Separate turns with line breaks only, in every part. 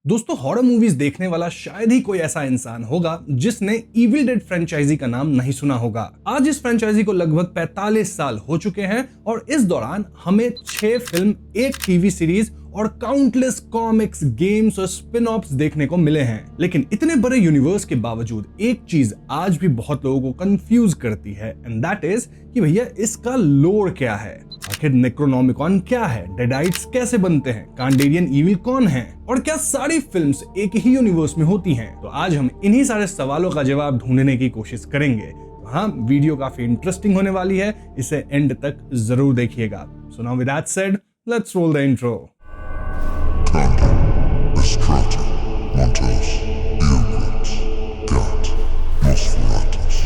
दोस्तों horror movies देखने वाला शायद ही कोई ऐसा इंसान होगा जिसने इविल डेड फ्रेंचाइजी का नाम नहीं सुना होगा। आज इस फ्रेंचाइजी को लगभग 45 साल हो चुके हैं और इस दौरान हमें 6 फिल्म, 1 टीवी सीरीज और काउंटलेस कॉमिक्स, गेम्स और स्पिन ऑफ्स देखने को मिले हैं। लेकिन इतने बड़े यूनिवर्स के बावजूद एक चीज आज भी बहुत लोगों को कंफ्यूज करती है एंड दैट इज कि भैया इसका लोर क्या है। आखिर नेक्रोनॉमिकॉन क्या है, डेडाइट्स कैसे बनते हैं, कांडेरियन इविल कौन है और क्या सारी फिल्म्स एक ही यूनिवर्स में होती हैं। तो आज हम इन्हीं सारे सवालों का जवाब ढूंढने की कोशिश करेंगे। हाँ, वीडियो काफी इंटरेस्टिंग होने वाली है, इसे एंड तक जरूर देखिएगा। So now with that said, let's roll the intro.
Estrata, Montes, Earwoods, Gat, Nosferatus.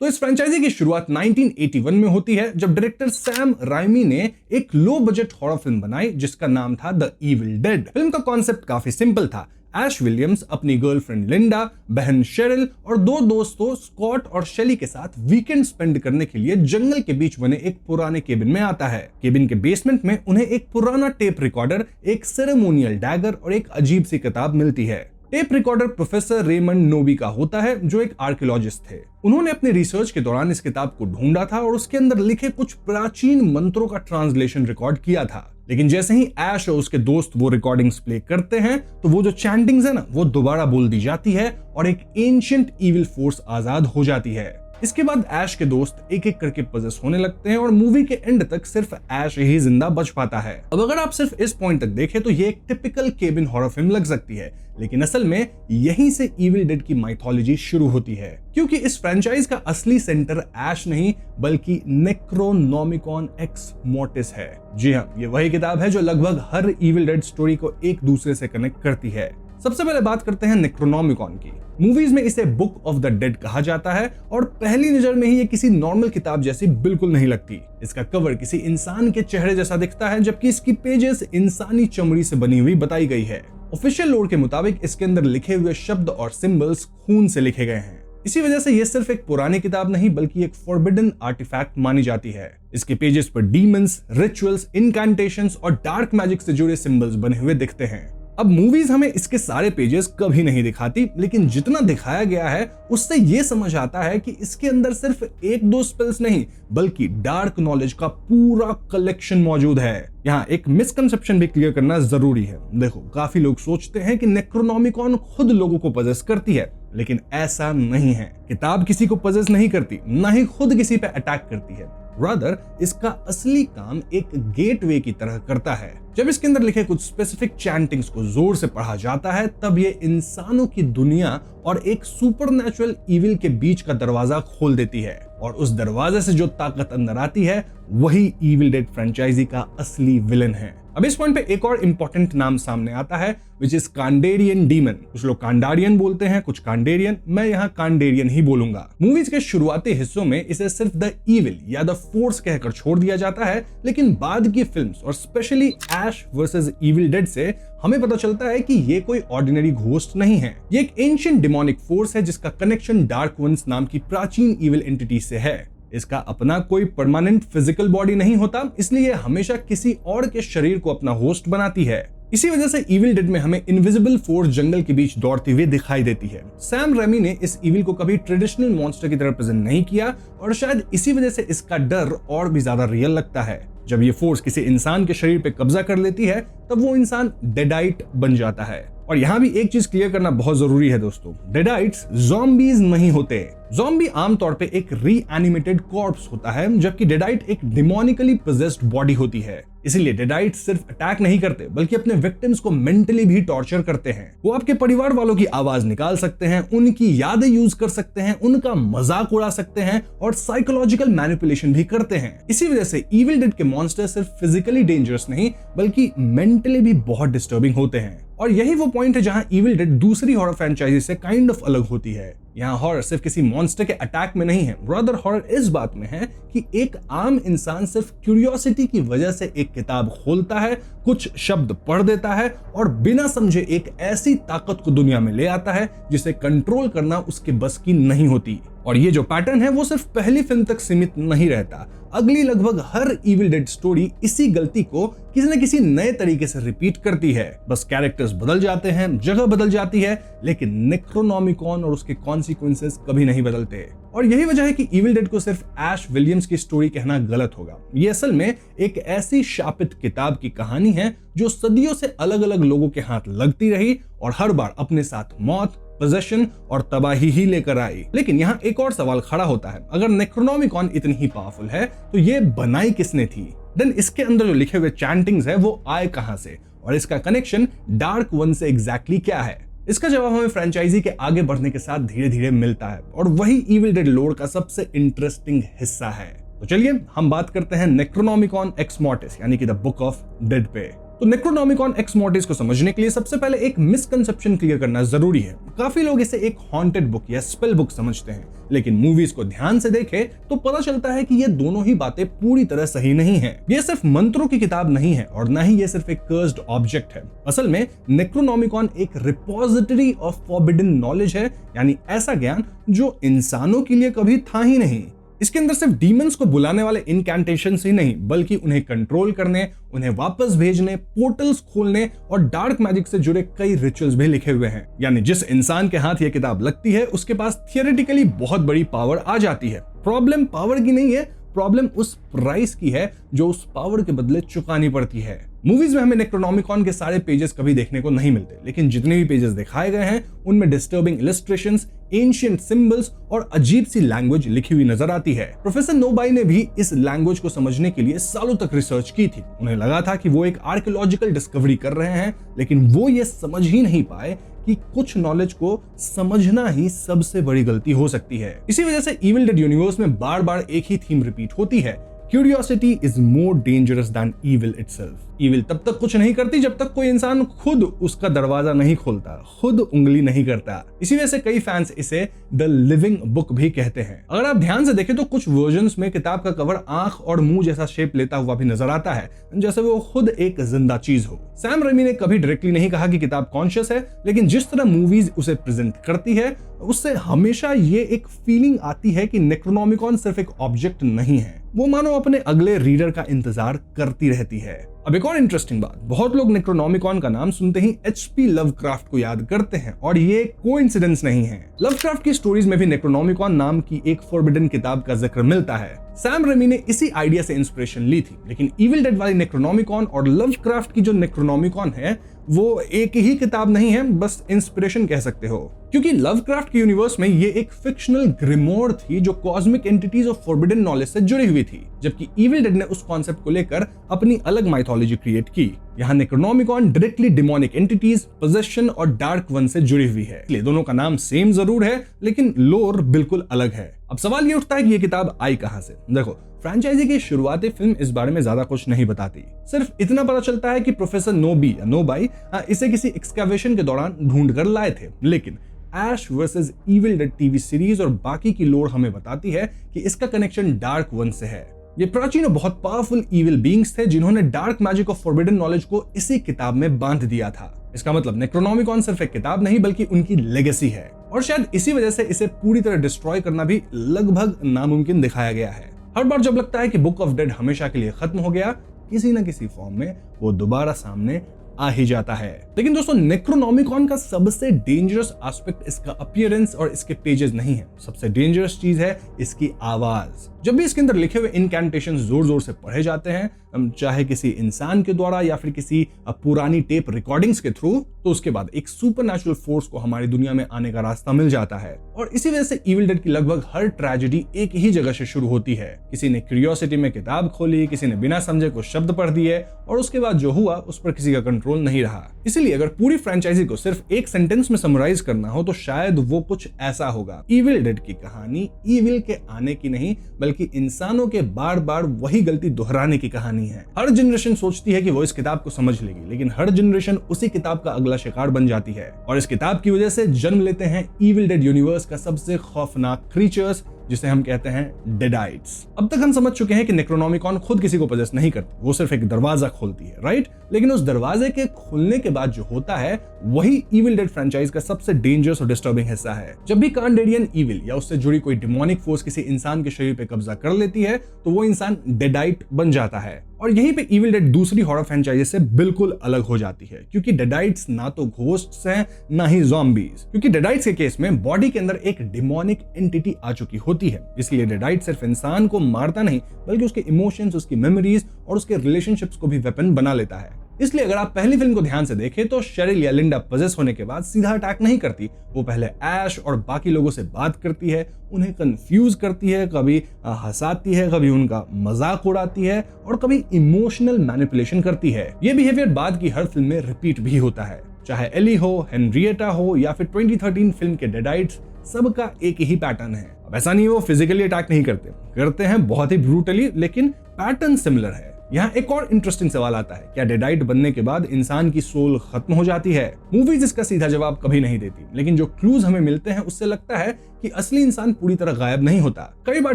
तो इस फ्रेंचाइजी की शुरुआत 1981 में होती है जब डायरेक्टर सैम राइमी ने एक लो बजट हॉरर फिल्म बनाई जिसका नाम था द इविल डेड। फिल्म का कॉन्सेप्ट काफी सिंपल था। ऐश विलियम्स अपनी गर्लफ्रेंड लिंडा, बहन शेरिल और 2 दोस्तों स्कॉट और शेली के साथ वीकेंड स्पेंड करने के लिए जंगल के बीच बने एक पुराने केबिन में आता है। केबिन के बेसमेंट में उन्हें एक पुराना टेप रिकॉर्डर, एक सेरेमोनियल डैगर और एक अजीब सी किताब मिलती है। टेप रिकॉर्डर प्रोफेसर रेमंड नोबी का होता है जो एक आर्कियोलॉजिस्ट थे। उन्होंने अपने रिसर्च के दौरान इस किताब को ढूंढा था और उसके अंदर लिखे कुछ प्राचीन मंत्रों का ट्रांसलेशन रिकॉर्ड किया था। लेकिन जैसे ही ऐश और उसके दोस्त वो रिकॉर्डिंग्स प्ले करते हैं तो वो जो चैंटिंग्स है ना, वो दोबारा बोल दी जाती है और एक एंशिएंट इविल फोर्स आजाद हो जाती है। इसके बाद ऐश के दोस्त एक एक करके पजेस होने लगते हैं और मूवी के एंड तक सिर्फ ऐश ही जिंदा बच पाता है। अब अगर आप सिर्फ इस पॉइंट तक देखें तो ये एक टिपिकल केबिन हॉरर फिल्म लग सकती है, लेकिन असल में यहीं से इविल डेड की माइथोलॉजी शुरू होती है, क्योंकि इस फ्रेंचाइज का असली सेंटर ऐश नहीं बल्कि नेक्रोनॉमिकॉन एक्स मोर्टिस है। जी हाँ, ये वही किताब है जो लगभग हर इविल डेड स्टोरी को एक दूसरे से कनेक्ट करती है। सबसे पहले बात करते हैं नेक्रोनॉमिकॉन की। मूवीज में इसे बुक ऑफ द डेड कहा जाता है और पहली नजर में ही ये किसी नॉर्मल किताब जैसी बिल्कुल नहीं लगती। इसका कवर किसी इंसान के चेहरे जैसा दिखता है जबकि इसकी पेजेस इंसानी चमड़ी से बनी हुई बताई गई है। ऑफिशियल लोर के मुताबिक इसके अंदर लिखे हुए शब्द और सिंबल्स खून से लिखे गए हैं। इसी वजह से ये सिर्फ एक पुरानी किताब नहीं बल्कि एक फॉरबिडन आर्टिफैक्ट मानी जाती है। इसके पेजेस पर डीमंस, रिचुअल्स, इनकैंटेशंस और डार्क मैजिक से जुड़े सिंबल्स बने हुए दिखते हैं। अब मूवीज हमें इसके सारे पेजेस कभी नहीं दिखाती, लेकिन जितना दिखाया गया है उससे ये समझ आता है कि इसके अंदर सिर्फ 1-2 स्पेल्स नहीं बल्कि डार्क नॉलेज का पूरा कलेक्शन मौजूद है। यहाँ एक मिसकंसेप्शन भी क्लियर करना जरूरी है। देखो, काफी लोग सोचते हैं कि नेक्रोनॉमिकॉन खुद लोगों को पजेस करती है, लेकिन ऐसा नहीं है। किताब किसी को पजेस नहीं करती, ना ही खुद किसी पे अटैक करती है। रादर इसका असली काम एक गेटवे की तरह करता है। जब इसके अंदर लिखे कुछ स्पेसिफिक चैंटिंग्स को जोर से पढ़ा जाता है तब ये इंसानों की दुनिया और एक सुपरनैचुरल इविल के बीच का दरवाजा खोल देती है और उस दरवाजे से जो ताकत अंदर आती है वही इविल डेड फ्रेंचाइजी का असली विलन है। अब इस पॉइंट पे एक और इंपॉर्टेंट नाम सामने आता है विच इज कांडेरियन डीमन। कुछ लोग कांडारियन बोलते हैं, कुछ कांडेरियन, मैं यहाँ कांडेरियन ही बोलूंगा। मूवीज के शुरुआती हिस्सों में इसे सिर्फ द इविल या द फोर्स कहकर छोड़ दिया जाता है, लेकिन बाद की फिल्म्स और specially Ash versus Evil Dead से हमें पता चलता है कि ये कोई ऑर्डिनरी घोस्ट नहीं है। ये एक एंशिएंट डिमोनिक फोर्स है जिसका कनेक्शन डार्क वंस नाम की प्राचीन इविल एंटिटी से है। इसका अपना कोई परमानेंट फिजिकल बॉडी नहीं होता, इसलिए हमेशा किसी और के शरीर को अपना होस्ट बनाती है। इसी वजह से इविल डेड में हमें इनविजिबल फोर्स जंगल के बीच दौड़ती हुई दिखाई देती है। सैम रेमी ने इस इविल को कभी ट्रेडिशनल मॉन्स्टर की तरह प्रेजेंट नहीं किया और शायद इसी वजह से इसका डर और भी ज्यादा रियल लगता है। जब ये फोर्स किसी इंसान के शरीर पे कब्जा कर लेती है तब वो इंसान डेडाइट बन जाता है। और यहाँ भी एक चीज क्लियर करना बहुत जरूरी है दोस्तों, डेडाइट्स ज़ॉम्बीज नहीं होते। ज़ॉम्बी आमतौर पे एक रीएनिमेटेड कॉर्प्स होता है जबकि डेडाइट एक डिमोनिकली पोजेस्ड बॉडी होती है। इसीलिए डेडाइट सिर्फ अटैक नहीं करते बल्कि अपने विक्टिम्स को मेंटली भी टॉर्चर करते हैं। वो आपके परिवार वालों की आवाज निकाल सकते हैं, उनकी यादें यूज कर सकते हैं, उनका मजाक उड़ा सकते हैं और साइकोलॉजिकल मैनिपुलेशन भी करते हैं। इसी वजह से इविल डेड के मॉन्स्टर सिर्फ फिजिकली डेंजरस नहीं बल्कि मेंटली भी बहुत डिस्टर्बिंग होते हैं। और यही वो पॉइंट है जहां इविल डेड दूसरी हॉरर फ्रेंचाइजी से काइंड ऑफ अलग होती है। यहाँ हॉरर सिर्फ किसी मॉन्स्टर के अटैक में नहीं है, रादर हॉरर इस बात में है कि एक आम इंसान सिर्फ क्यूरियोसिटी की वजह से एक किताब खोलता है, कुछ शब्द पढ़ देता है और बिना समझे एक ऐसी ताकत को दुनिया में ले आता है जिसे कंट्रोल करना उसके बस की नहीं होती। और ये जो पैटर्न है वो सिर्फ पहली फिल्म तक सीमित नहीं रहता, अगली लगभग हर इविल डेड स्टोरी इसी गलती को किसी न किसी नए तरीके से रिपीट करती है। बस कैरेक्टर्स बदल जाते हैं, जगह बदल जाती है, लेकिन नेक्रोनोमिकॉन और उसके कॉन्सिक्वेंसेस कभी नहीं बदलते। और यही वजह है कि इविल डेड को सिर्फ ऐश विलियम्स की स्टोरी कहना गलत होगा। ये असल में एक ऐसी शापित किताब की कहानी है जो सदियों से अलग अलग लोगों के हाथ लगती रही और हर बार अपने साथ मौत, पोजेशन और तबाही ही लेकर आई। लेकिन यहाँ एक और सवाल खड़ा होता है, अगर नेक्रोनोमिकॉन इतनी ही पावरफुल है तो ये बनाई किसने थी? देन इसके अंदर जो लिखे हुए चैंटिंग्स है वो आए कहां से, और इसका कनेक्शन डार्क वन से एग्जैक्टली क्या है? इसका जवाब हमें फ्रेंचाइजी के आगे बढ़ने के साथ धीरे धीरे मिलता है, और वही इविल डेड लोर का सबसे इंटरेस्टिंग हिस्सा है। तो चलिए हम बात करते हैं नेक्रोनोमिकॉन एक्स मॉर्टिस यानी कि द बुक ऑफ डेड पे। तो नेक्रोनोमिकॉन एक्स मॉर्टिस को समझने के लिए सबसे पहले एक मिसकंसेप्शन क्लियर करना जरूरी है। काफी लोग इसे एक हॉन्टेड बुक या स्पेल बुक समझते हैं, लेकिन मूवीज को ध्यान से देखें तो पता चलता है कि ये दोनों ही बातें पूरी तरह सही नहीं है। ये सिर्फ मंत्रों की किताब नहीं है और ना ही ये सिर्फ एक कर्स्ड ऑब्जेक्ट है। असल में नेक्रोनोमिकॉन एक रिपोजिटरी ऑफ फॉरबिडन नॉलेज है, यानी ऐसा ज्ञान जो इंसानों के लिए कभी था ही नहीं। इसके अंदर सिर्फ डीमंस को बुलाने वाले इनकैंटेशंस ही नहीं, बल्कि उन्हें कंट्रोल करने, उन्हें वापस भेजने, पोर्टल्स खोलने और डार्क मैजिक से जुड़े कई रिचुअल्स भी लिखे हुए हैं। यानी जिस इंसान के हाथ यह किताब लगती है उसके पास थियोरेटिकली बहुत बड़ी पावर आ जाती है। प्रॉब्लम पावर की नहीं है, प्रॉब्लम उस प्राइस की है जो उस पावर के बदले चुकानी पड़ती है। मूवीज में हमें नेक्रोनोमिकॉन के सारे पेजेस कभी देखने को नहीं मिलते, लेकिन जितने भी पेजेस दिखाए गए हैं उनमें डिस्टर्बिंग इलस्ट्रेशंस, एंशिएंट सिंबल्स और अजीब सी लैंग्वेज लिखी हुई नजर आती है। प्रोफेसर नोबाई ने भी इस लैंग्वेज को समझने के लिए सालों तक रिसर्च की थी। उन्हें लगा था कि वो एक आर्कियोलॉजिकल डिस्कवरी कर रहे हैं, लेकिन वो ये समझ ही नहीं पाए कि कुछ नॉलेज को समझना ही सबसे बड़ी गलती हो सकती है। इसी वजह से इविल डेड यूनिवर्स में बार बार एक ही थीम रिपीट होती है, curiosity is more dangerous than evil itself. Evil तब तक कुछ नहीं करती जब तक कोई इंसान खुद उसका दरवाजा नहीं खोलता, खुद उंगली नहीं करता। इसी वजह से कई फैंस इसे द लिविंग बुक भी कहते हैं। अगर आप ध्यान से देखें तो कुछ वर्जन्स में किताब का कवर आंख और मुंह जैसा शेप लेता हुआ भी नजर आता है, जैसे वो खुद एक जिंदा चीज हो। सैम रेमी ने कभी डायरेक्टली नहीं कहा कि किताब कॉन्शियस है, लेकिन जिस तरह मूवीज उसे प्रेजेंट करती है उससे हमेशा ये एक फीलिंग आती है कि नेक्रोनोमिकॉन सिर्फ एक ऑब्जेक्ट नहीं है, वो मानो अपने अगले रीडर का इंतजार करती रहती है। अब एक और इंटरेस्टिंग बात, बहुत लोग नेक्रोनोमिकॉन का नाम सुनते ही एचपी लवक्राफ्ट को याद करते हैं, और ये कोइंसिडेंस नहीं है। लवक्राफ्ट की स्टोरीज में भी नेक्रोनोमिकॉन नाम की एक फॉरबिडन किताब का जिक्र मिलता है। सैम रेमी ने इसी आइडिया से इंस्पिरेशन ली थी, लेकिन इविल डेड वाली नेक्रोनोमिकॉन और लवक्राफ्ट की जो नेक्रोनोमिकॉन है वो एक ही किताब नहीं है, बस इंस्पिरेशन कह सकते हो। क्योंकि लवक्राफ्ट के यूनिवर्स में ये एक फिक्शनल ग्रिमोर थी जो cosmic entities of forbidden knowledge से जुड़ी हुई थी, जबकि इविल डेड ने उस कॉन्सेप्ट को लेकर अपनी अलग माइथोलॉजी क्रिएट की। यहाँ नेक्रोनोमिकॉन डायरेक्टली डिमोनिक एंटिटीज, पोजेशन और डार्क वन से जुड़ी हुई है। इसलिए दोनों का नाम सेम जरूर है, लेकिन लोर बिल्कुल अलग है। अब सवाल ये उठता है कि ये किताब आई कहां से। देखो, फ्रेंचाइजी की शुरुआती फिल्म इस बारे में ज्यादा कुछ नहीं बताती, सिर्फ इतना पता चलता है कि प्रोफेसर नोबाई इसे किसी एक्सकैवेशन के दौरान ढूंढ कर लाए थे। लेकिन Ash versus Evil Dead TV series और बाकी की लोर हमें बताती है कि इसका कनेक्शन डार्क वन से है। ये प्राचीन और बहुत पावरफुल इविल बीइंग्स थे जिन्होंने dark magic of forbidden knowledge को इसी किताब में बांध दिया था। इसका मतलब नेक्रोनोमिकॉन सिर्फ एक किताब नहीं बल्कि उनकी लेगेसी है, और शायद इसी वजह से इसे पूरी तरह डिस्ट्रॉय करना भी लगभग नामुमकिन दिखाया गया है। हर बार जब लगता है कि बुक ऑफ डेड हमेशा के लिए खत्म हो गया, किसी न किसी फॉर्म में वो दोबारा सामने आ ही जाता है। लेकिन दोस्तों, नेक्रोनोमिकॉन का सबसे डेंजरस एस्पेक्ट इसका अपीयरेंस और इसके पेजेस नहीं है। सबसे डेंजरस चीज है इसकी आवाज। जब भी इसके अंदर लिखे हुए इनकैंटेशंस जोर जोर से पढ़े जाते हैं, चाहे किसी इंसान के द्वारा या फिर किसी पुरानी टेप रिकॉर्डिंग्स के थ्रू, तो उसके बाद एक सुपरनैचुरल फोर्स को हमारी दुनिया में आने का रास्ता मिल जाता है। और इसी वजह से इविल डेड की लगभग हर ट्रेजेडी एक ही जगह से शुरू होती है। किसी ने क्यूरियोसिटी में किताब खोली, किसी ने बिना समझे कुछ शब्द पढ़ दिए, और उसके बाद जो हुआ उस पर किसी का कंट्रोल नहीं रहा। इसीलिए अगर पूरी फ्रेंचाइजी को सिर्फ एक सेंटेंस में समराइज करना हो तो शायद वो कुछ ऐसा होगा: इविल डेड की कहानी इविल के आने की नहीं, बल्कि इंसानों के बार बार वही गलती दोहराने की कहानी है। हर जनरेशन सोचती है कि वो इस किताब को समझ लेगी, लेकिन हर जनरेशन उसी किताब का अगला शिकार बन जाती है, और इस किताब की वजह से जन्म लेते हैं इविल डेड यूनिवर्स का सबसे खौफनाक क्रीचर्स, जिसे हम कहते हैं डेडाइट्स। अब तक हम समझ चुके हैं कि नेक्रोनोमिकॉन खुद किसी को पजेस नहीं करती, वो सिर्फ एक दरवाजा खोलती है, राइट? लेकिन उस दरवाजे के खुलने के बाद जो होता है वही इविल डेड फ्रेंचाइज का सबसे डेंजरस और डिस्टर्बिंग हिस्सा है। जब भी कांडेरियन इविल या उससे जुड़ी कोई डिमोनिक फोर्स किसी इंसान के शरीर पे कब्जा कर लेती है तो वो इंसान डेडाइट बन जाता है। और यहीं पे इविल डेड दूसरी हॉरर फ्रेंचाइज से बिल्कुल अलग हो जाती है, क्योंकि डेडाइट्स ना तो घोस्ट्स हैं ना ही ज़ॉम्बीज। क्योंकि डेडाइट्स के केस में बॉडी के अंदर एक डिमोनिक एंटिटी आ चुकी होती है, इसलिए डेडाइट सिर्फ इंसान को मारता नहीं बल्कि उसके इमोशंस, उसकी मेमोरीज और उसके रिलेशनशिप्स को भी वेपन बना लेता है। इसलिए अगर आप पहली फिल्म को ध्यान से देखें तो शेरिल या लिंडा पजेस होने के बाद सीधा अटैक नहीं करती, वो पहले ऐश और बाकी लोगों से बात करती है, उन्हें कंफ्यूज करती है, कभी हंसाती है, कभी उनका मजाक उड़ाती है और कभी इमोशनल मैनिपुलेशन करती है। ये बिहेवियर बाद की हर फिल्म में रिपीट भी होता है, चाहे एली हो, हेनरिएटा हो या फिर 2013 फिल्म के डेडाइट्स, सबका एक ही पैटर्न है। अब ऐसा नहीं है वो फिजिकली अटैक नहीं करते हैं बहुत ही ब्रूटली, लेकिन पैटर्न सिमिलर है। यहाँ एक और इंटरेस्टिंग सवाल आता है, क्या डेडाइट बनने के बाद इंसान की सोल खत्म हो जाती है? मूवीज इसका सीधा जवाब कभी नहीं देती, लेकिन जो क्लूज हमें मिलते हैं उससे लगता है कि असली इंसान पूरी तरह गायब नहीं होता। कई बार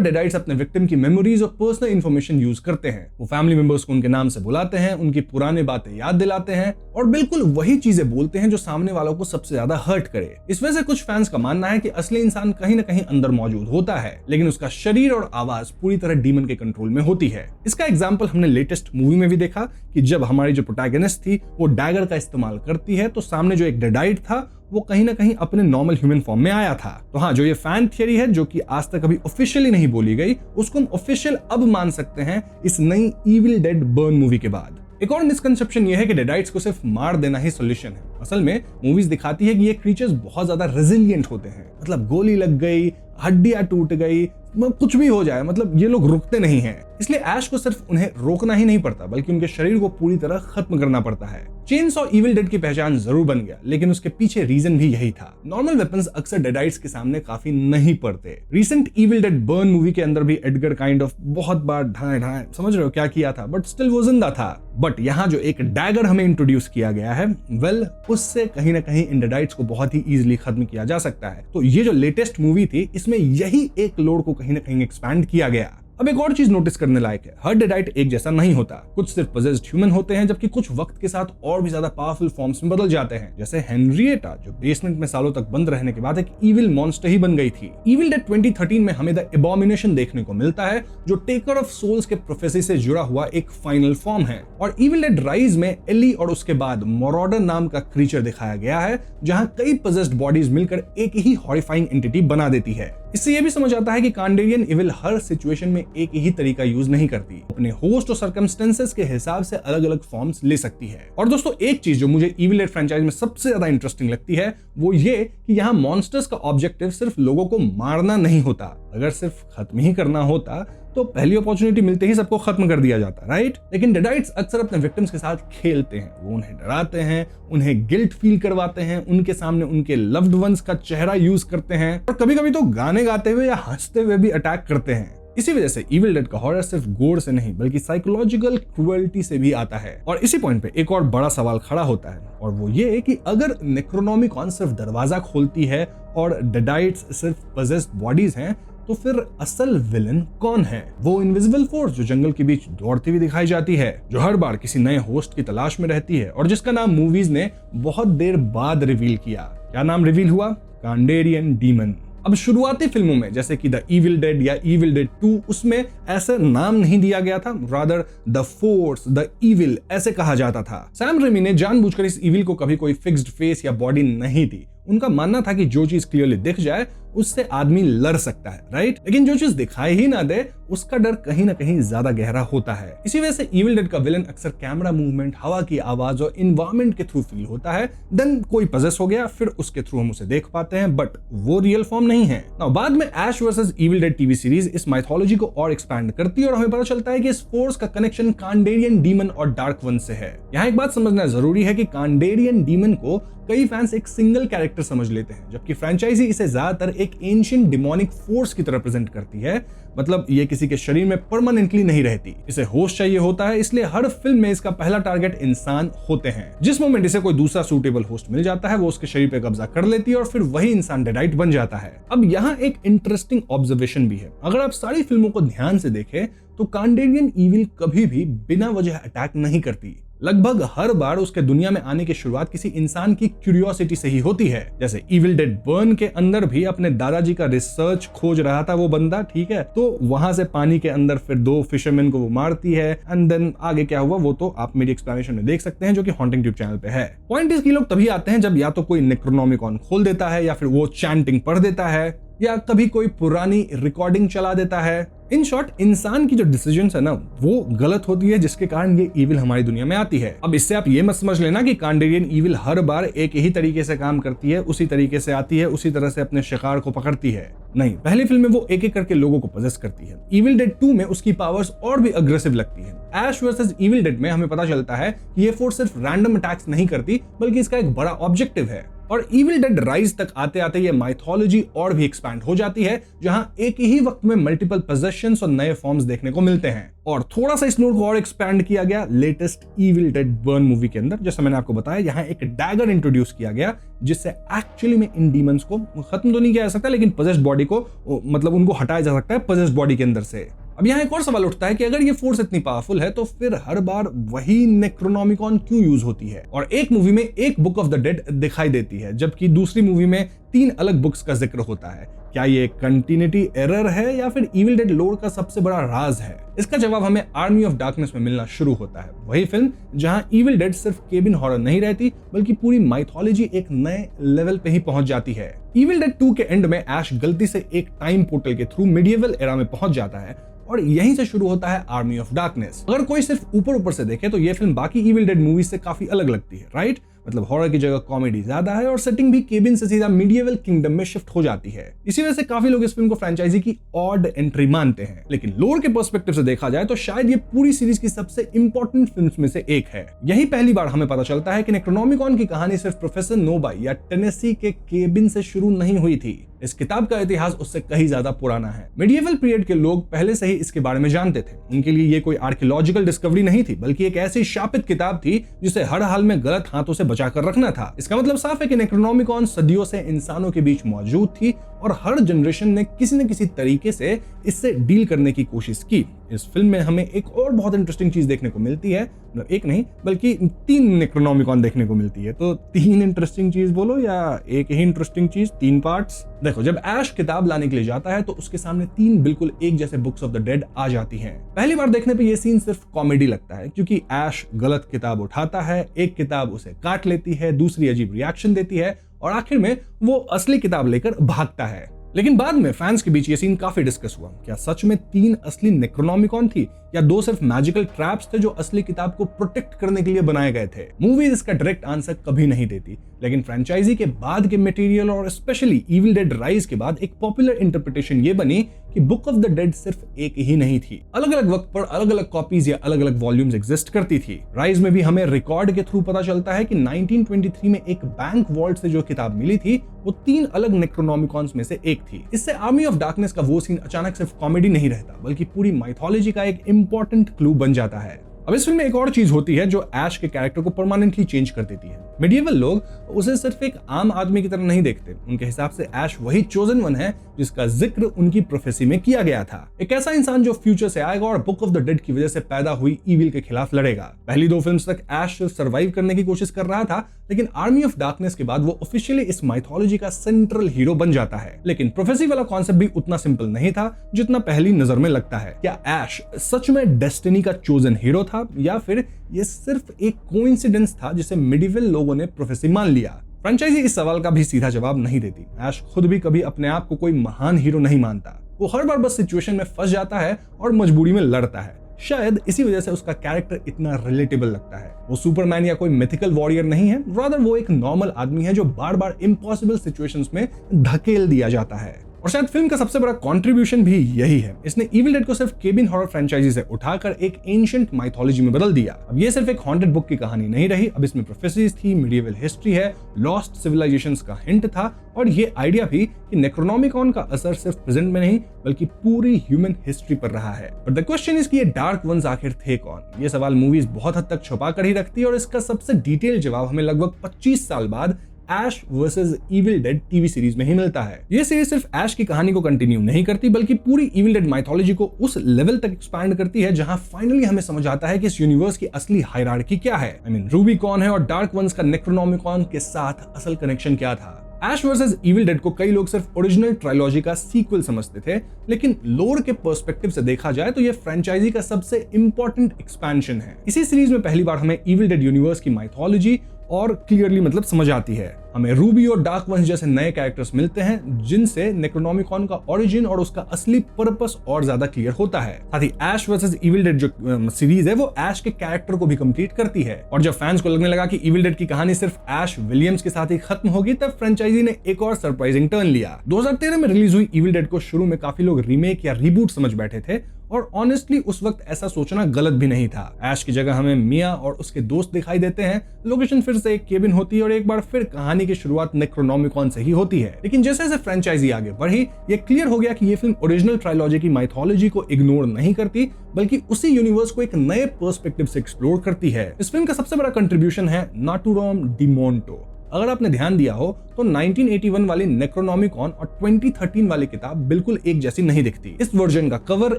डेडाइट्स अपने विक्टिम की मेमोरीज और पर्सनल इंफॉर्मेशन यूज करते हैं। वो फैमिली मेंबर्स को उनके नाम से बुलाते हैं, उनकी पुरानी बातें याद दिलाते हैं और बिल्कुल वही चीजें बोलते हैं जो सामने वालों को सबसे ज्यादा हर्ट करे। इस वजह से कुछ फैंस का मानना है कि असली इंसान कहीं ना कहीं अंदर मौजूद होता है, लेकिन उसका शरीर और आवाज पूरी तरह डीमन के कंट्रोल में होती है। इसका एग्जाम्पल हमने लेटेस्ट मूवी में भी देखा कि जब हमारी जो प्रोटैगनिस्ट थी वो डैगर का इस्तेमाल करती है तो सामने जो एक डेडाइट था वो कहीं ना कहीं अपने नॉर्मल ह्यूमन फॉर्म में आया था। तो हाँ, जो ये फैन थियरी है जो कि आज तक अभी ऑफिशियली नहीं बोली गई, उसको हम ऑफिशियल अब मान सकते हैं इस नई इविल डेड बर्न मूवी के बाद। एक और मिसकंसेप्शन ये है कि डेडाइट्स को सिर्फ मार देना ही सॉल्यूशन है। असल में मूवीज दिखाती है कि ये क्रीचर्स बहुत ज्यादा रेजिलिएंट होते हैं, मतलब गोली लग गई, हड्डियां टूट गई, कुछ भी हो जाए, मतलब ये लोग रुकते नहीं हैं। इसलिए ऐश को सिर्फ उन्हें रोकना ही नहीं पड़ता बल्कि उनके शरीर को पूरी तरह खत्म करना पड़ता है। चेनसॉ इविल डेड की पहचान जरूर बन गया, लेकिन उसके पीछे रीजन भी यही था। नॉर्मल वेपन्स अक्सर डेडाइट्स के सामने काफी नहीं पड़ते। Recent evil Dead burn movie के अंदर भी एडगर काइंड ऑफ बहुत बार ढाए समझ रहे हो क्या किया था, बट स्टिल वो जिंदा था। बट यहाँ जो एक डैगर हमें इंट्रोड्यूस किया गया है, वेल उससे कहीं ना कहीं इन डेडाइट्स को बहुत ही इजीली खत्म किया जा सकता है। तो ये जो लेटेस्ट मूवी थी इसमें यही एक लोड को कहीं ना कहीं एक्सपैंड किया गया। अब एक और चीज नोटिस करने लायक है, हर डेडाइट एक जैसा नहीं होता। कुछ सिर्फ पजेस्ड ह्यूमन होते हैं, जबकि कुछ वक्त के साथ और भी ज्यादा पावरफुल फॉर्म्स में बदल जाते हैं। जैसे हेनरिएटा जो बेसमेंट में सालों तक बंद रहने के बाद एक इविल मॉन्स्टर ही बन गई थी। इविल डेड 2013 में हमें द एबॉमिनेशन देखने को मिलता है, जो टेकर ऑफ सोल्स के प्रोफेसी से जुड़ा हुआ एक फाइनल फॉर्म है। और इविल डेड राइज में एली और उसके बाद मोरॉडर नाम का क्रीचर दिखाया गया है, जहां कई पजेस्ड बॉडीज मिलकर एक ही हॉरिफाइंग एंटिटी बना देती है। इससे यह भी समझ आता है कि कांडेरियन इविल हर सिचुएशन में एक ही तरीका यूज नहीं करती, अपने होस्ट और सर्कमस्टेंसेस के हिसाब से अलग अलग फॉर्म्स ले सकती है। और दोस्तों, एक चीज जो मुझे इविल डेड फ्रेंचाइज में सबसे ज्यादा इंटरेस्टिंग लगती है वो ये कि यहाँ मॉन्स्टर्स का ऑब्जेक्टिव सिर्फ लोगों को मारना नहीं होता। अगर सिर्फ खत्म ही करना होता तो पहली अपॉर्चुनिटी मिलते ही सबको खत्म कर दिया जाता, राइट? लेकिन डेडाइट्स अक्सर अपने विक्टिम्स के साथ खेलते हैं। वो उन्हें डराते हैं, उन्हें गिल्ट फील करवाते हैं, उनके सामने उनके लव्ड वंस का चेहरा यूज करते हैं और कभी कभी तो गाने गाते हुए या हंसते हुए भी अटैक करते हैं। इसी वजह से इविल डेड का हॉरर सिर्फ गोर से नहीं बल्कि साइकोलॉजिकल क्रुएल्टी से भी आता है। और इसी पॉइंट पे एक और बड़ा सवाल खड़ा होता है, और वो ये कि अगर नेक्रोनोमिकॉन सिर्फ दरवाजा खोलती है और डेडाइट्स सिर्फ पजेस्ड बॉडीज हैं, तो फिर असल विलन कौन है? वो इनविजिबल फोर्स जो जंगल के बीच दौड़ती हुई दिखाई जाती है, जो हर बार किसी नए होस्ट की तलाश में रहती है और जिसका नाम मूवीज ने बहुत देर बाद रिवील किया। क्या नाम रिवील हुआ? कांडेरियन डीमन। अब शुरुआती फिल्मों में जैसे कि द इविल डेड या इविल डेड 2, उसमें ऐसा नाम नहीं दिया गया था, rather the force, the evil ऐसे कहा जाता था। सैम रेमी ने जानबूझकर इस इविल को कभी कोई फिक्स्ड फेस या बॉडी नहीं दी। उनका मानना था कि जो चीज क्लियरली दिख जाए उससे आदमी लड़ सकता है, राइट? लेकिन जो चीज दिखाई ही ना दे उसका डर कहीं ना कहीं ज्यादा गहरा होता है। इसी वजह से इविल डेड का विलन अक्सर कैमरा मूवमेंट, हवा की आवाज और इन्वायरमेंट के थ्रू फील होता है। देन कोई पजेस हो गया, फिर उसके थ्रू हम उसे देख पाते हैं, बट वो रियल फॉर्म नहीं है। नाउ बाद में Ash versus Evil Dead TV series इस माइथोलॉजी को और एक्सपैंड करती है और हमें पता चलता है कि इस फोर्स का कनेक्शन कांडेरियन डीमन और डार्क वन से है। यहाँ एक बात समझना जरूरी है कि कांडेरियन डीमन को कई फैंस एक सिंगल कैरेक्टर समझ लेते हैं, जबकि फ्रेंचाइजी इसे ज्यादातर एक एंशिएंट डिमोनिक फोर्स की तरह प्रेजेंट करती है। मतलब ये किसी के शरीर में परमानेंटली नहीं रहती, इसे होस्ट चाहिए होता है, इसलिए हर फिल्म में इसका पहला टारगेट इंसान होते हैं। जिस मोमेंट इसे कोई दूसरा सूटेबल होस्ट मिल जाता है वो उसके शरीर पे कब्जा कर लेती है और फिर वही इंसान डेडाइट बन जाता है। अब यहाँ एक इंटरेस्टिंग ऑब्जर्वेशन भी है। अगर आप सारी फिल्मों को ध्यान से देखें तो कांडेरियन ईविल कभी भी बिना वजह अटैक नहीं करती। लगभग हर बार उसके दुनिया में आने की शुरुआत किसी इंसान की क्यूरियोसिटी से ही होती है। जैसे इविल डेड बर्न के अंदर भी अपने दादाजी का रिसर्च खोज रहा था वो बंदा, ठीक है, तो वहां से पानी के अंदर फिर 2 फिशरमैन को वो मारती है एंड देन आगे क्या हुआ वो तो आप मेरी एक्सप्लेनेशन में देख सकते हैं जो कि हॉन्टिंग ट्यूब चैनल पे है। पॉइंट इस कि लोग तभी आते हैं जब या तो कोई नेक्रोनॉमिकॉन खोल देता है या फिर वो चैंटिंग पढ़ देता है या कभी कोई पुरानी रिकॉर्डिंग चला देता है। इन शॉर्ट इंसान की जो डिसीजंस है ना वो गलत होती है, जिसके कारण ये ईविल हमारी दुनिया में आती है। अब इससे आप ये मत समझ लेना कि कांडेरियन ईविल हर बार एक ही तरीके से काम करती है, उसी तरीके से आती है, उसी तरह से अपने शिकार को पकड़ती है। नहीं, पहली फिल्म में वो एक एक करके लोगों को पोजेस करती है। इविल डेड 2 में उसकी पावर्स और भी अग्रेसिव लगती है। ऐश वर्सेस इविल डेड में हमें पता चलता है कि ये फोर्स सिर्फ रैंडम अटैक्स नहीं करती बल्कि इसका एक बड़ा ऑब्जेक्टिव है। और इविल डेड राइज तक आते आते ये माइथोलॉजी और भी एक्सपैंड हो जाती है, जहां एक ही वक्त में मल्टीपल पोजेशंस और नए फॉर्म्स देखने को मिलते हैं। और थोड़ा सा इस लोड को और एक्सपैंड किया गया latest evil Dead burn movie के अंदर। जैसा मैंने आपको बताया, यहाँ एक डैगर इंट्रोड्यूस किया गया जिससे एक्चुअली में इन डीमंस को खत्म तो नहीं किया जा सकता, लेकिन पोजेस्ड बॉडी को मतलब उनको हटाया जा सकता है पोजेस्ड बॉडी के अंदर से। अब यहाँ एक और सवाल उठता है कि अगर ये फोर्स इतनी पावरफुल है तो फिर हर बार वही नेक्रोनॉमिकॉन क्यों यूज होती है? और एक मूवी में एक बुक ऑफ द डेड दिखाई देती है जबकि दूसरी मूवी में 3 अलग बुक्स का जिक्र होता है। क्या ये कंटिन्यूटी एरर है या फिर इविल डेड लोर का सबसे बड़ा राज है? इसका जवाब हमें आर्मी ऑफ डार्कनेस में मिलना शुरू होता है, वही फिल्म जहां इविल डेड सिर्फ केबिन हॉरर नहीं रहती बल्कि पूरी माइथोलॉजी एक नए लेवल पे ही पहुंच जाती है। इविल डेड 2 के एंड में ऐश गलती से एक टाइम पोर्टल के थ्रू मिडिएवल एरा में पहुंच जाता है और यहीं से शुरू होता है आर्मी ऑफ डार्कनेस। अगर कोई सिर्फ ऊपर ऊपर से देखे तो ये फिल्म बाकी इविल डेड मूवीज से काफी अलग लगती है, राइट? मतलब हॉरर की जगह कॉमेडी ज्यादा है और सेटिंग भी केबिन से सीधा मिडिएवल किंगडम में शिफ्ट हो जाती है। इसी वजह से काफी लोग इस फिल्म को फ्रेंचाइजी की ऑड एंट्री मानते हैं, लेकिन लोर के पर्सपेक्टिव से देखा जाए तो शायद ये पूरी सीरीज की सबसे इंपॉर्टेंट फिल्म्स में से एक है। यही पहली बार हमें पता चलता है कि नेक्रोनॉमिकॉन की कहानी सिर्फ प्रोफेसर नोबाई या टेनेसी के केबिन से शुरू नहीं हुई थी। इस किताब का इतिहास उससे कहीं ज्यादा पुराना है। मिडिएवल पीरियड के लोग पहले से ही इसके बारे में जानते थे। उनके लिए ये कोई आर्कियोलॉजिकल डिस्कवरी नहीं थी बल्कि एक ऐसी शापित किताब थी जिसे हर हाल में गलत हाथों से बचाकर रखना था। इसका मतलब साफ है कि नेक्रोनॉमिकॉन सदियों से इंसानों के बीच मौजूद थी और हर जनरेशन ने किसी न किसी तरीके से इससे डील करने की कोशिश की। इस फिल्म में हमें एक और बहुत इंटरेस्टिंग चीज देखने को मिलती है, मतलब एक नहीं बल्कि 3 नेक्रोनॉमिकॉन देखने को मिलती है। तो 3 इंटरेस्टिंग चीज बोलो या एक ही इंटरेस्टिंग चीज, 3 पार्ट्स? देखो, जब ऐश किताब लाने के लिए जाता है तो उसके सामने 3 बिल्कुल एक जैसे बुक्स ऑफ द डेड आ जाती हैं। पहली बार देखने पे ये सीन सिर्फ कॉमेडी लगता है क्योंकि ऐश गलत किताब उठाता है, एक किताब उसे काट लेती है, दूसरी अजीब रिएक्शन देती है और आखिर में वो असली किताब लेकर भागता है। लेकिन बाद में फैंस के बीच ये सीन काफी डिस्कस हुआ। क्या सच में 3 असली नेक्रोनॉमिकॉन थी या 2 सिर्फ मैजिकल ट्रैप्स थे जो असली किताब को प्रोटेक्ट करने के लिए बनाए गए थे? मूवीज इसका डायरेक्ट आंसर कभी नहीं देती, लेकिन फ्रेंचाइजी के बाद के मटेरियल और स्पेशली इविल डेड राइज के बाद एक पॉपुलर इंटरप्रिटेशन ये बनी कि बुक ऑफ द डेड सिर्फ एक ही नहीं थी। अलग अलग वक्त पर अलग अलग कॉपीज या अलग अलग वॉल्यूम्स एग्जिस्ट करती थी। राइज में भी हमें रिकॉर्ड के थ्रू पता चलता है कि 1923 में एक बैंक वॉल्ट से जो किताब मिली थी वो 3 अलग नेक्रोनॉमिकॉन्स में से एक थी। इससे आर्मी ऑफ डार्कनेस का वो सीन अचानक सिर्फ कॉमेडी नहीं रहता बल्कि पूरी माइथोलॉजी का एक इंपॉर्टेंट क्लू बन जाता है। अब इस फिल्म में एक और चीज होती है जो ऐश के कैरेक्टर को परमानेंटली चेंज कर देती है। मिडिएवल लोग उसे सिर्फ एक आम आदमी की तरह नहीं देखते। उनके हिसाब से ऐश वही चोजन वन है जिसका जिक्र उनकी प्रोफेसी में किया गया था। एक ऐसा इंसान जो फ्यूचर से आएगा और बुक ऑफ द डेड की वजह से पैदा हुई ईविल के खिलाफ लड़ेगा। पहली 2 फिल्म्स तक ऐश सिर्फ सर्वाइव करने की कोशिश कर रहा था, लेकिन आर्मी ऑफ डार्कनेस के बाद वो ऑफिशियली इस माइथोलॉजी का सेंट्रल हीरो बन जाता है। लेकिन प्रोफेसी वाला कॉन्सेप्ट भी उतना सिंपल नहीं था जितना पहली नजर में लगता है। क्या ऐश सच में डेस्टिनी का चोजन हीरो था या फिर ये सिर्फ एक कोइंसिडेंस था जिसे मिडिएवल लोगों ने प्रोफेसी मान लिया? फ्रेंचाइजी इस सवाल का भी सीधा जवाब नहीं देती। ऐश खुद भी कभी अपने आप को कोई महान हीरो नहीं मानता। वो हर बार बस सिचुएशन में फंस जाता है और मजबूरी में लड़ता है। शायद इसी वजह से उसका कैरेक्टर इतना रिलेटेबल लगता है। वो सुपरमैन या कोई मिथिकल वॉरियर नहीं है, रादर वो एक नॉर्मल आदमी है जो बार बार इम्पॉसिबल सिचुएशंस में धकेल दिया जाता है। और शायद फिल्म का सबसे बड़ा कंट्रीब्यूशन भी यही है। इसने इविल डेड को सिर्फ केबिन हॉरर फ्रेंचाइजी से उठाकर एक एंशिएंट माइथोलॉजी में बदल दिया। अब ये सिर्फ एक हॉन्टेड बुक की कहानी नहीं रही, अब इसमें प्रोफेसीज थी, मिडिएवल हिस्ट्री है, लॉस्ट सिविलाइजेशंस का हिंट था और ये आइडिया भी कि नेक्रोनॉमिकॉन का असर सिर्फ प्रेजेंट में नहीं बल्कि पूरी ह्यूमन हिस्ट्री पर रहा है। बट द क्वेश्चन इज कि ये डार्क वंस आखिर थे कौन? ये सवाल मूवीज बहुत हद तक छुपा कर ही रखती है और इसका सबसे डिटेल जवाब हमें लगभग 25 साल बाद Ash versus Evil Dead TV series में ही मिलता है। ये सीरीज सिर्फ ऐश की कहानी को कंटिन्यू नहीं करती बल्कि पूरी इविल डेड माइथोलॉजी को उस लेवल तक एक्सपैंड करती है जहां फाइनली हमें समझ आता है कि इस यूनिवर्स की असली हायरार्की क्या है। आई मीन रूबी कौन है और डार्क वंस का नेक्रोनॉमिकॉन के साथ असल कनेक्शन क्या था। ऐश वर्सेस इविल डेड को कई लोग सिर्फ ओरिजिनल ट्रायलॉजी का सीक्वल समझते थे, लेकिन लोर के पर्सपेक्टिव से देखा जाए तो ये फ्रेंचाइजी का सबसे इंपॉर्टेंट एक्सपेंशन है। इसी सीरीज में पहली बार हमें इविल डेड यूनिवर्स की माइथोलॉजी और क्लियरली मतलब समझ आती है। हमें रूबी और डार्क वंस जैसे नए कैरेक्टर्स मिलते हैं जिनसे नेक्रोनॉमिकॉन का ओरिजिन और उसका असली पर्पस और ज्यादा क्लियर होता है। साथ ही ऐश वर्सेस इविल डेड जो सीरीज है वो ऐश के कैरेक्टर को भी कंप्लीट करती है। और जब फैंस को लगने लगा कि इविल डेड की कहानी सिर्फ ऐश विलियम्स के साथ ही खत्म होगी, तब फ्रेंचाइजी ने एक और सरप्राइजिंग टर्न लिया। 2013 में रिलीज हुई इविल डेड को शुरू में काफी लोग रीमेक या रीबूट समझ बैठे थे और ऑनेस्टली उस वक्त ऐसा सोचना गलत भी नहीं था। ऐश की जगह हमें मिया और उसके दोस्त दिखाई देते हैं, लोकेशन फिर से एक केबिन होती है और एक बार फिर कहानी की शुरुआत नेक्रोनॉमिकॉन से ही होती है। लेकिन जैसे जैसे फ्रेंचाइजी आगे बढ़ी, ये क्लियर हो गया कि ये फिल्म ओरिजिनल ट्रायलॉजी की माइथोलॉजी को इग्नोर नहीं करती बल्कि उसी यूनिवर्स को एक नए पर्सपेक्टिव से एक्सप्लोर करती है। इस फिल्म का सबसे बड़ा कंट्रीब्यूशन है नाटुरोम डिमोंटो। अगर आपने ध्यान दिया हो तो 1981 वाली नेक्रोनॉमिकॉन और 2013 वाली किताब बिल्कुल एक जैसी नहीं दिखती। इस वर्जन का कवर,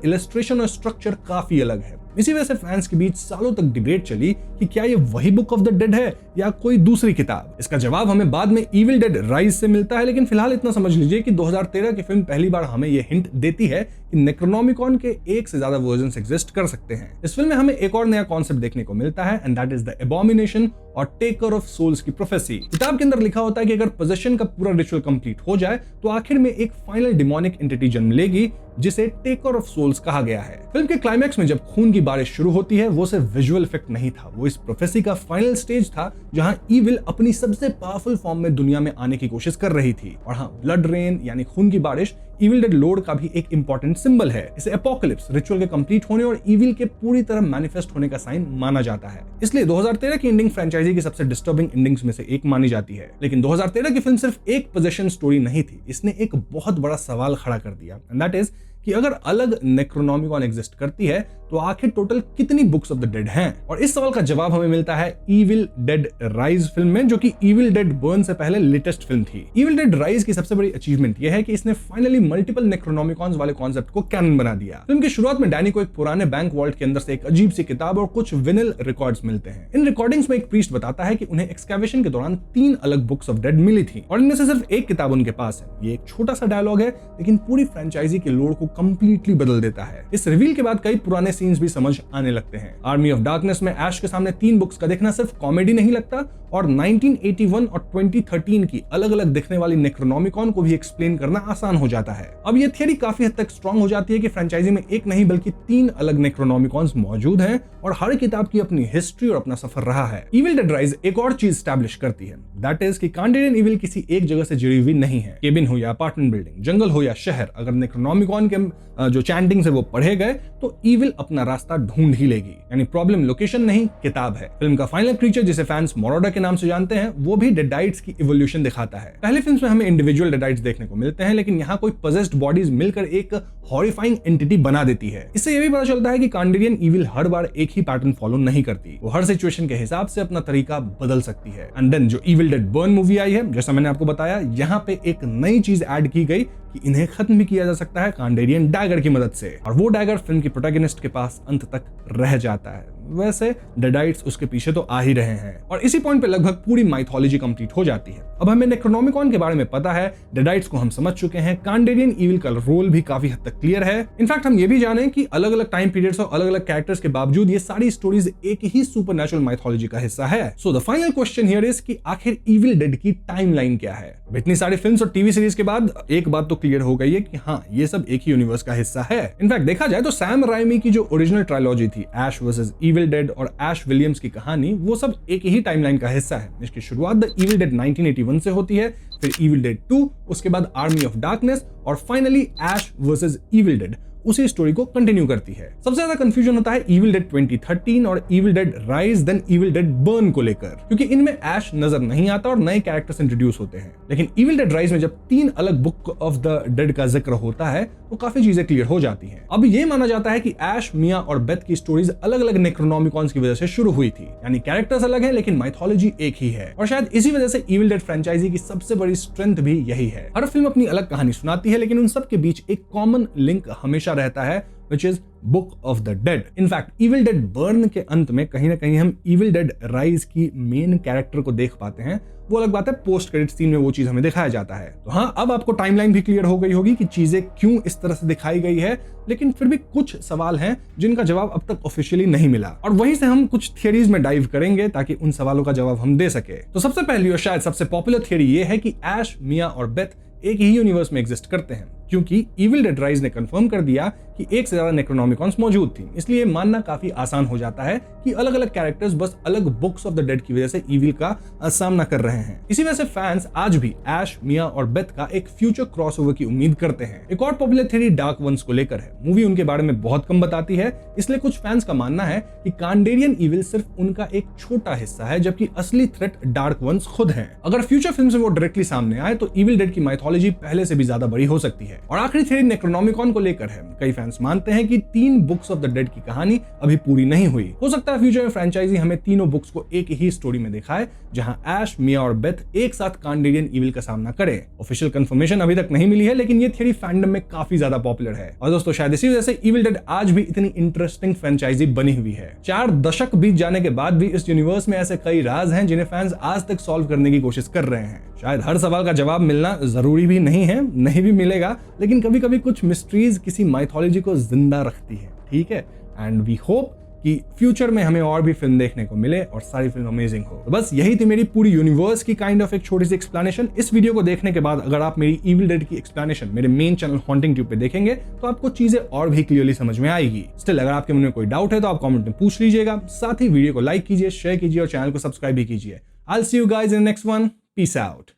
इलस्ट्रेशन और स्ट्रक्चर काफी अलग है। इसी वजह से फैंस के बीच सालों तक डिबेट चली कि क्या ये वही बुक ऑफ द डेड है या कोई दूसरी किताब। इसका जवाब हमें बाद में इविल डेड राइज से मिलता है, लेकिन फिलहाल इतना समझ लीजिए कि 2013 की फिल्म पहली बार हमें ये हिंट देती है कि नेक्रोनॉमिकॉन के एक से ज्यादा वर्जन्स एग्जिस्ट कर सकते हैं। इस फिल्म में हमें एक और नया कॉन्सेप्ट देखने को मिलता है एंड दैट इज द एबॉमिनेशन और टेकर ऑफ सोल्स की प्रोफेसी। किताब के अंदर लिखा होता है कि अगर पोजेशन का पूरा रिचुअल कंप्लीट हो जाए तो आखिर में एक फाइनल डिमोनिक एंटिटी जन्म लेगी जिसे टेकर ऑफ सोल्स कहा गया है। फिल्म के क्लाइमैक्स में जब खून की बारिश शुरू होती है वो सिर्फ विजुअल इफेक्ट नहीं था, वो इस प्रोफेसी का फाइनल स्टेज था जहां इविल अपनी सबसे पावरफुल फॉर्म में दुनिया में आने की कोशिश कर रही थी। और हाँ, ब्लड रेन यानी खून की बारिश इविल डेड लॉर्ड का भी एक इंपॉर्टेंट सिंबल है। इसे एपोकलिप्स, रिचुअल के कंप्लीट होने और इविल के पूरी तरह मैनिफेस्ट होने का साइन माना जाता है। इसलिए 2013 की एंडिंग फ्रेंचाइजी की सबसे डिस्टर्बिंग एंडिंग्स में से एक मानी जाती है। लेकिन 2013 की फिल्म सिर्फ एक पोजेशन स्टोरी नहीं थी, इसने एक बहुत बड़ा सवाल खड़ा कर दिया एंड दैट इज कि अगर अलग नेक्रोनॉमिकॉन एग्जिस्ट करती है तो आखिर टोटल कितनी बुक्स ऑफ द डेड हैं? और इस सवाल का जवाब हमें मिलता है इविल डेड राइज फिल्म में, जो कि इविल डेड बर्न से पहले लेटेस्ट फिल्म थी। इविल डेड राइज की सबसे बड़ी अचीवमेंट यह है कि इसने फाइनली मल्टीपल नेक्रोनॉमिकॉन्स वाले कॉन्सेप्ट को कैनन बना दिया। फिल्म की शुरुआत में डैनी को एक पुराने बैंक वॉल्ट के अंदर से एक अजीब सी किताब और कुछ विनिल रिकॉर्ड्स मिलते हैं। इन रिकॉर्डिंग्स में एक प्रीस्ट बताता है कि उन्हें एक्सकैवेशन के दौरान 3 अलग बुक्स ऑफ डेड मिली थी और इनमें से सिर्फ एक किताब उनके पास है। ये एक छोटा सा डायलॉग है लेकिन पूरी फ्रेंचाइजी के लोड को कंप्लीटली बदल देता है। इस रिवील के बाद कई पुराने सीन्स भी समझ आने लगते हैं। आर्मी ऑफ डार्कनेस में ऐश के सामने 3 बुक्स का देखना सिर्फ कॉमेडी नहीं लगता और 1981 और 2013 की अलग अलग दिखने वाली नेक्रोनॉमिकॉन को भी एक्सप्लेन करना आसान हो जाता है। अब ये थियरी काफी हद तक स्ट्रांग हो जाती है कि फ्रेंचाइजी में एक नहीं बल्कि 3 अलग नेक्रोनॉमिकॉन्स मौजूद हैं और हर किताब की अपनी हिस्ट्री और अपना सफर रहा है। इविल डेड राइज एक और चीज स्टैब्लिश करती है, दैट इज कि कांडेरियन इविल किसी एक जगह से जुड़ी हुई नहीं है। केबिन हो या अपार्टमेंट बिल्डिंग, जंगल हो या शहर, अगर नेक्रोनॉमिकॉन के जो चैंटिंग्स है वो पढ़े गए तो इविल अपना रास्ता ढूंढ ही लेगी। यानी प्रॉब्लम लोकेशन नहीं, किताब है। फिल्म का फाइनल क्रीचर जिसे फैंस मोरोडा के नाम से जानते हैं वो भी डेडाइट्स की इवोल्यूशन दिखाता है। पहले फिल्म में हमें इंडिविजुअल डेडाइट्स देखने को मिलते हैं, लेकिन यहाँ कोई पजेस्ड बॉडीज मिलकर एक हॉरिफाइंग एंटिटी बना देती है। इससे यह भी पता चलता है कि कांडेरियन इविल हर बार एक ही पैटर्न फॉलो नहीं करती, वो हर सिचुएशन के हिसाब से अपना तरीका बदल सकती है। एंड देन जो इविल डेड बर्न मूवी आई है, जैसा मैंने आपको बताया, यहाँ पे एक नई चीज ऐड की गई कि इन्हें खत्म भी किया जा सकता है कांडेरियन डैगर की मदद से, और वो डैगर फिल्म की प्रोटैगनिस्ट के पास अंत तक रह जाता है। वैसे डेडाइट्स उसके पीछे तो आ ही रहे हैं और इसी पॉइंट पे लगभग पूरी माइथोलॉजी कंप्लीट हो जाती है। अब हमें नेक्रोनॉमिकॉन के बारे में पता है, डेडाइट्स को हम समझ चुके हैं, कांडेरियन इविल का रोल भी काफी हद तक क्लियर है। इनफैक्ट हम ये भी जाने कि अलग अलग टाइम पीरियड्स और अलग अलग कैरेक्टर्स के बावजूद ये सारी स्टोरीज एक ही सुपरनैचुरल माइथोलॉजी का हिस्सा है। So the final question here is कि आखिर इविल डेड की टाइमलाइन क्या है? इतनी सारी फिल्म्स और टीवी सीरीज के बाद एक बात तो क्लियर हो गई है कि हाँ, ये सब एक ही यूनिवर्स का हिस्सा है। इनफैक्ट देखा जाए तो सैम राइमी की जो ओरिजिनल ट्रायलॉजी थी ऐश वर्सेस इविल डेड और ऐश विलियम्स की कहानी वो सब एक ही टाइमलाइन का हिस्सा है। इसकी शुरुआत द इविल डेड 1981 से होती है, फिर इविल डेड 2, उसके बाद आर्मी ऑफ डार्कनेस और finally Ash versus Evil Dead उसी स्टोरी को कंटिन्यू करती है। सबसे ज्यादा कंफ्यूजन होता है इविल डेड 2013 और Evil Dead Rise then Evil Dead Burn को लेकर, क्योंकि इनमें ऐश नजर नहीं आता और नए कैरेक्टर्स इंट्रोड्यूस होते हैं। लेकिन इविल डेड राइज में जब 3 अलग बुक ऑफ द डेड का जिक्र होता है तो काफी चीजें क्लियर हो जाती हैं। अब ये माना जाता है कि ऐश, मिया और बेथ की स्टोरीज अलग अलग नेक्रोनॉमिकॉन्स की वजह से शुरू हुई थी, यानी कैरेक्टर्स अलग हैं लेकिन माइथोलॉजी एक ही है। और शायद इसी वजह से इविल डेड फ्रेंचाइजी की सबसे बड़ी स्ट्रेंथ भी यही है। हर फिल्म अपनी अलग कहानी सुनाती है लेकिन उन सब के बीच एक कॉमन लिंक हमेशा रहता है, which is book of the dead. In fact evil Dead burn के अंत में कहीं ना कहीं हम इविल डेड राइज की मेन कैरेक्टर को देख पाते हैं। वो अलग बात है, पोस्ट क्रेडिट सीन में वो चीज हमें दिखाया जाता है। तो हाँ, अब आपको टाइमलाइन भी क्लियर हो गई होगी कि चीजें क्यों इस तरह से दिखाई गई है, लेकिन फिर भी कुछ सवाल हैं जिनका जवाब अब तक ऑफिशियली नहीं मिला, और वहीं से हम कुछ थियरीज में डाइव करेंगे ताकि उन सवालों का जवाब हम दे सके। तो सबसे पहली और शायद सबसे पॉपुलर थियरी ये है कि ऐश, मिया और बेथ एक ही यूनिवर्स में एग्जिस्ट करते हैं, क्योंकि इविल डेड राइज ने कंफर्म कर दिया कि एक से ज्यादा नेक्रोनॉमिकॉन्स मौजूद थी। इसलिए मानना काफी आसान हो जाता है कि अलग अलग कैरेक्टर्स बस अलग बुक्स ऑफ द डेड की वजह से इविल का सामना कर रहे हैं। इसी वजह से फैंस आज भी ऐश, मिया और बेथ का एक फ्यूचर क्रॉसओवर की उम्मीद करते हैं। एक और पॉपुलर थ्योरी डार्क वंस को लेकर है। मूवी उनके बारे में बहुत कम बताती है, इसलिए कुछ फैंस का मानना है कि कांडेरियन इविल सिर्फ उनका एक छोटा हिस्सा है, जबकि असली थ्रेट डार्क वंस खुद हैं। अगर फ्यूचर फिल्म से वो डायरेक्टली सामने आए तो इविल डेड की माइथोलॉजी पहले से भी ज्यादा बड़ी हो सकती है। और आखिरी थ्योरी नेक्रोनॉमिकॉन को लेकर है। कई फैंस मानते हैं कि 3 बुक्स ऑफ द डेड की कहानी अभी पूरी नहीं हुई। हो सकता है फ्यूचर में फ्रेंचाइजी हमें तीनों बुक्स को एक ही स्टोरी में दिखाए, जहां ऐश, मिया और बेथ एक साथ कांडेरियन इविल का सामना करें। ऑफिशियल कंफर्मेशन अभी तक नहीं मिली है, लेकिन ये थ्योरी फैंडम में काफी ज्यादा पॉपुलर है। और दोस्तों, शायद इसी वजह से इविल डेड आज भी इतनी इंटरेस्टिंग फ्रेंचाइजी बनी हुई है। 4 दशक बीत जाने के बाद भी इस यूनिवर्स में ऐसे कई राज हैं जिन्हें फैंस आज तक सॉल्व करने की कोशिश कर रहे हैं। शायद हर सवाल का जवाब मिलना जरूरी भी नहीं है, नहीं भी मिलेगा, लेकिन कभी कभी कुछ मिस्ट्रीज किसी माइथोलॉजी को जिंदा रखती है। ठीक है, एंड वी होप कि फ्यूचर में हमें और भी फिल्म देखने को मिले और सारी फिल्म अमेजिंग हो। तो बस यही थी मेरी पूरी यूनिवर्स की काइंड ऑफ एक छोटी सी एक्सप्लेनेशन। इस वीडियो को देखने के बाद अगर आप मेरी इविल डेड की एक्सप्लेनेशन मेरे मेन चैनल हॉन्टिंग ट्यूब पे देखेंगे तो आपको चीजें और भी क्लियरली समझ में आएगी। स्टिल, अगर आपके मन में कोई डाउट है तो आप कमेंट में पूछ लीजिएगा। साथ ही वीडियो को लाइक कीजिए, शेयर कीजिए और चैनल को सब्सक्राइब भी कीजिए। I will see you guys in next one. Peace out.